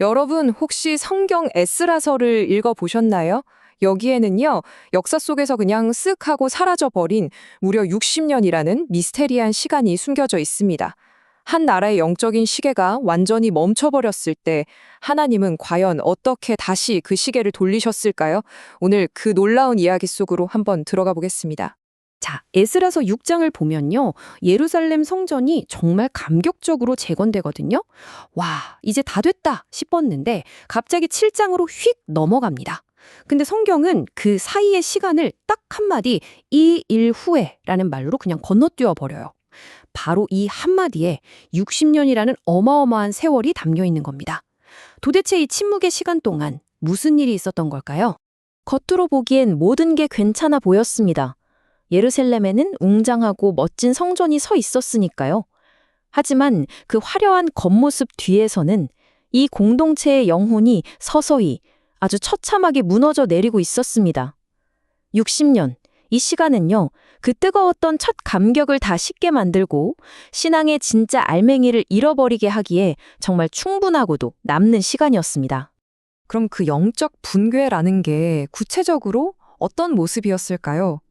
여러분, 혹시 성경 에스라서를 읽어보셨나요? 여기에는요, 역사 속에서 그냥 쓱 하고 사라져버린 무려 60년이라는 미스테리한 시간이 숨겨져 있습니다. 한 나라의 영적인 시계가 완전히 멈춰버렸을 때 하나님은 과연 어떻게 다시 그 시계를 돌리셨을까요? 오늘 그 놀라운 이야기 속으로 한번 들어가 보겠습니다. 자, 에스라서 6장을 보면요. 예루살렘 성전이 정말 감격적으로 재건되거든요. 와, 이제 다 됐다 싶었는데 갑자기 7장으로 휙 넘어갑니다. 근데 성경은 그 사이의 시간을 딱 한마디 이 일 후에라는 말로 그냥 건너뛰어 버려요. 바로 이 한마디에 60년이라는 어마어마한 세월이 담겨 있는 겁니다. 도대체 이 침묵의 시간 동안 무슨 일이 있었던 걸까요? 겉으로 보기엔 모든 게 괜찮아 보였습니다. 예루살렘에는 웅장하고 멋진 성전이 서 있었으니까요. 하지만 그 화려한 겉모습 뒤에서는 이 공동체의 영혼이 서서히 아주 처참하게 무너져 내리고 있었습니다. 60년, 이 시간은요, 그 뜨거웠던 첫 감격을 다 식게 만들고 신앙의 진짜 알맹이를 잃어버리게 하기에 정말 충분하고도 남는 시간이었습니다. 그럼 그 영적 붕괴라는 게 구체적으로 어떤 모습이었을까요?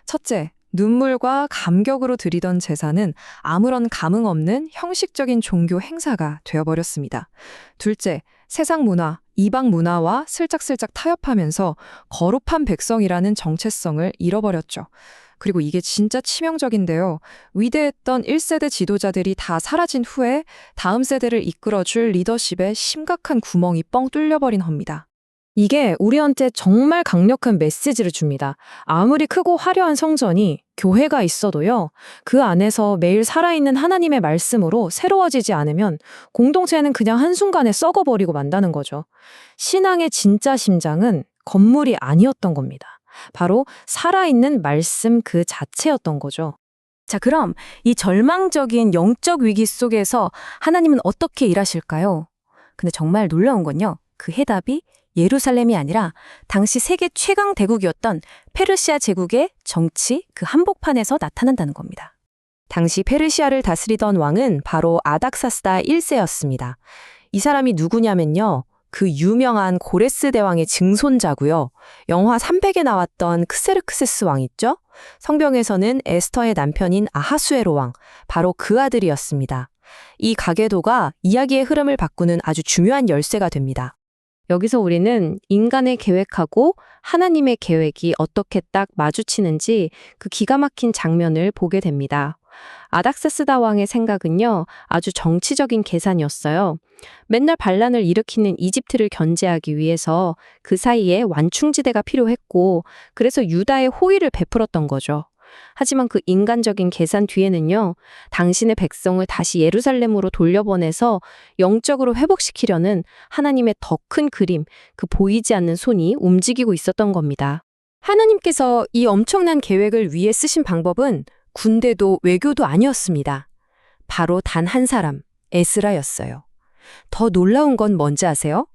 첫째, 눈물과 감격으로 드리던 제사는 아무런 감흥 없는 형식적인 종교 행사가 되어버렸습니다. 둘째, 세상 문화, 이방 문화와 슬쩍슬쩍 타협하면서 거룩한 백성이라는 정체성을 잃어버렸죠. 그리고 이게 진짜 치명적인데요. 위대했던 1세대 지도자들이 다 사라진 후에 다음 세대를 이끌어줄 리더십에 심각한 구멍이 뻥 뚫려버린 겁니다. 이게 우리한테 정말 강력한 메시지를 줍니다. 아무리 크고 화려한 성전이 교회가 있어도요, 그 안에서 매일 살아있는 하나님의 말씀으로 새로워지지 않으면 공동체는 그냥 한순간에 썩어버리고 만다는 거죠. 신앙의 진짜 심장은 건물이 아니었던 겁니다. 바로 살아있는 말씀 그 자체였던 거죠. 자, 그럼 이 절망적인 영적 위기 속에서 하나님은 어떻게 일하실까요? 근데 정말 놀라운 건요, 그 해답이 예루살렘이 아니라 당시 세계 최강 대국이었던 페르시아 제국의 정치 그 한복판에서 나타난다는 겁니다. 당시 페르시아를 다스리던 왕은 바로 아닥사스다 1세였습니다. 이 사람이 누구냐면요. 그 유명한 고레스 대왕의 증손자고요. 영화 300에 나왔던 크세르크세스 왕 있죠? 성경에서는 에스터의 남편인 아하수에로 왕, 바로 그 아들이었습니다. 이 가계도가 이야기의 흐름을 바꾸는 아주 중요한 열쇠가 됩니다. 여기서 우리는 인간의 계획하고 하나님의 계획이 어떻게 딱 마주치는지 그 기가 막힌 장면을 보게 됩니다. 아닥사스다 왕의 생각은요, 아주 정치적인 계산이었어요. 맨날 반란을 일으키는 이집트를 견제하기 위해서 그 사이에 완충지대가 필요했고, 그래서 유다에 호의를 베풀었던 거죠. 하지만 그 인간적인 계산 뒤에는요, 당신의 백성을 다시 예루살렘으로 돌려보내서 영적으로 회복시키려는 하나님의 더 큰 그림, 그 보이지 않는 손이 움직이고 있었던 겁니다. 하나님께서 이 엄청난 계획을 위해 쓰신 방법은 군대도 외교도 아니었습니다. 바로 단 한 사람, 에스라였어요. 더 놀라운 건 뭔지 아세요?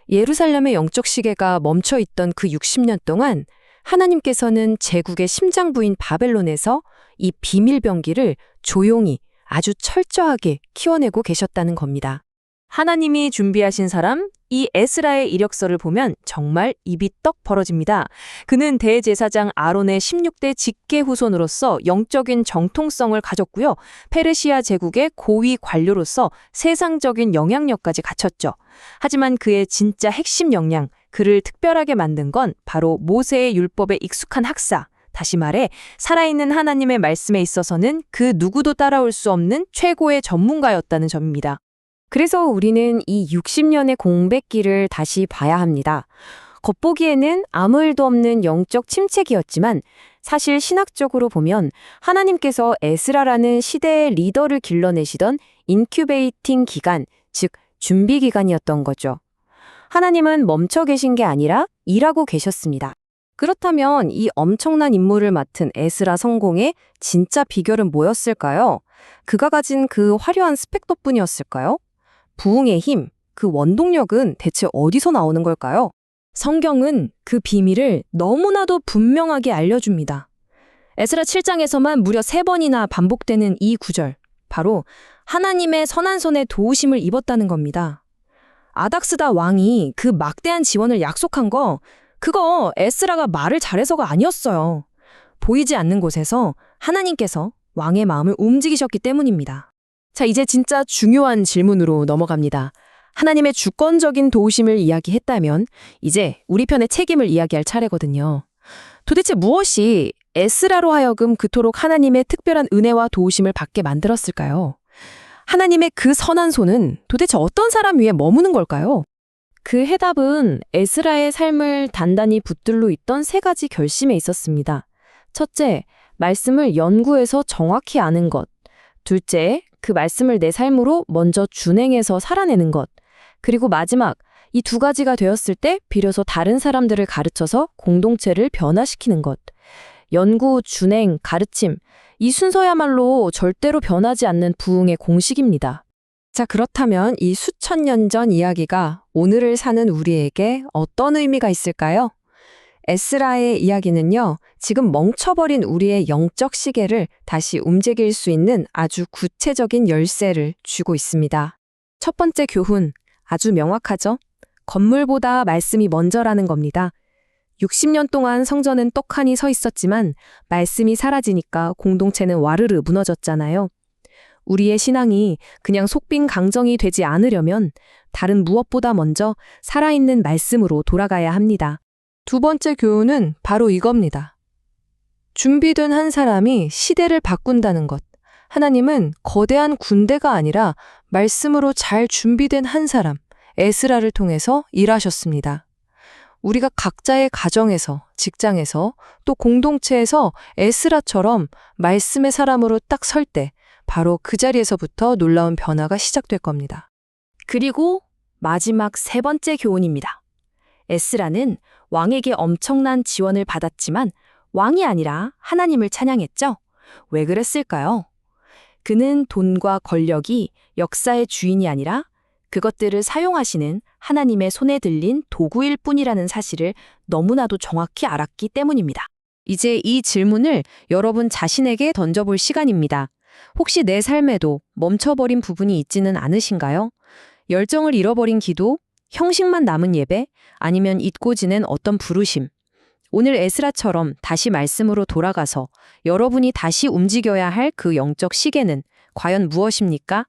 예루살렘의 영적 시계가 멈춰있던 그 60년 동안 하나님께서는 제국의 심장부인 바벨론에서 이 비밀병기를 조용히 아주 철저하게 키워내고 계셨다는 겁니다. 하나님이 준비하신 사람, 이 에스라의 이력서를 보면 정말 입이 떡 벌어집니다. 그는 대제사장 아론의 16대 직계 후손으로서 영적인 정통성을 가졌고요. 페르시아 제국의 고위 관료로서 세상적인 영향력까지 갖췄죠. 하지만 그의 진짜 핵심 역량, 그를 특별하게 만든 건 바로 모세의 율법에 익숙한 학사, 다시 말해 살아있는 하나님의 말씀에 있어서는 그 누구도 따라올 수 없는 최고의 전문가였다는 점입니다. 그래서 우리는 이 60년의 공백기를 다시 봐야 합니다. 겉보기에는 아무 일도 없는 영적 침체기였지만 사실 신학적으로 보면 하나님께서 에스라라는 시대의 리더를 길러내시던 인큐베이팅 기간, 즉 준비 기간이었던 거죠. 하나님은 멈춰 계신 게 아니라 일하고 계셨습니다. 그렇다면 이 엄청난 임무를 맡은 에스라 성공의 진짜 비결은 뭐였을까요? 그가 가진 그 화려한 스펙 덕분이었을까요? 부흥의 힘, 그 원동력은 대체 어디서 나오는 걸까요? 성경은 그 비밀을 너무나도 분명하게 알려줍니다. 에스라 7장에서만 무려 3번이나 반복되는 이 구절, 바로 하나님의 선한 손에 도우심을 입었다는 겁니다. 아닥스다 왕이 그 막대한 지원을 약속한 거, 그거 에스라가 말을 잘해서가 아니었어요. 보이지 않는 곳에서 하나님께서 왕의 마음을 움직이셨기 때문입니다. 자, 이제 진짜 중요한 질문으로 넘어갑니다. 하나님의 주권적인 도우심을 이야기했다면 이제 우리 편의 책임을 이야기할 차례거든요. 도대체 무엇이 에스라로 하여금 그토록 하나님의 특별한 은혜와 도우심을 받게 만들었을까요? 하나님의 그 선한 손은 도대체 어떤 사람 위에 머무는 걸까요? 그 해답은 에스라의 삶을 단단히 붙들고 있던 세 가지 결심에 있었습니다. 첫째, 말씀을 연구해서 정확히 아는 것. 둘째, 그 말씀을 내 삶으로 먼저 준행해서 살아내는 것. 그리고 마지막, 이 두 가지가 되었을 때 비로소 다른 사람들을 가르쳐서 공동체를 변화시키는 것. 연구, 준행, 가르침. 이 순서야말로 절대로 변하지 않는 부흥의 공식입니다. 자, 그렇다면 이 수천 년 전 이야기가 오늘을 사는 우리에게 어떤 의미가 있을까요? 에스라의 이야기는요, 지금 멈춰버린 우리의 영적 시계를 다시 움직일 수 있는 아주 구체적인 열쇠를 주고 있습니다. 첫 번째 교훈, 아주 명확하죠? 건물보다 말씀이 먼저라는 겁니다. 60년 동안 성전은 떡하니 서 있었지만 말씀이 사라지니까 공동체는 와르르 무너졌잖아요. 우리의 신앙이 그냥 속빈 강정이 되지 않으려면 다른 무엇보다 먼저 살아있는 말씀으로 돌아가야 합니다. 두 번째 교훈은 바로 이겁니다. 준비된 한 사람이 시대를 바꾼다는 것. 하나님은 거대한 군대가 아니라 말씀으로 잘 준비된 한 사람, 에스라를 통해서 일하셨습니다. 우리가 각자의 가정에서, 직장에서, 또 공동체에서 에스라처럼 말씀의 사람으로 딱 설 때 바로 그 자리에서부터 놀라운 변화가 시작될 겁니다. 그리고 마지막 세 번째 교훈입니다. 에스라는 왕에게 엄청난 지원을 받았지만 왕이 아니라 하나님을 찬양했죠. 왜 그랬을까요? 그는 돈과 권력이 역사의 주인이 아니라 그것들을 사용하시는 하나님의 손에 들린 도구일 뿐이라는 사실을 너무나도 정확히 알았기 때문입니다. 이제 이 질문을 여러분 자신에게 던져볼 시간입니다. 혹시 내 삶에도 멈춰버린 부분이 있지는 않으신가요? 열정을 잃어버린 기도, 형식만 남은 예배, 아니면 잊고 지낸 어떤 부르심. 오늘 에스라처럼 다시 말씀으로 돌아가서 여러분이 다시 움직여야 할 그 영적 시계는 과연 무엇입니까?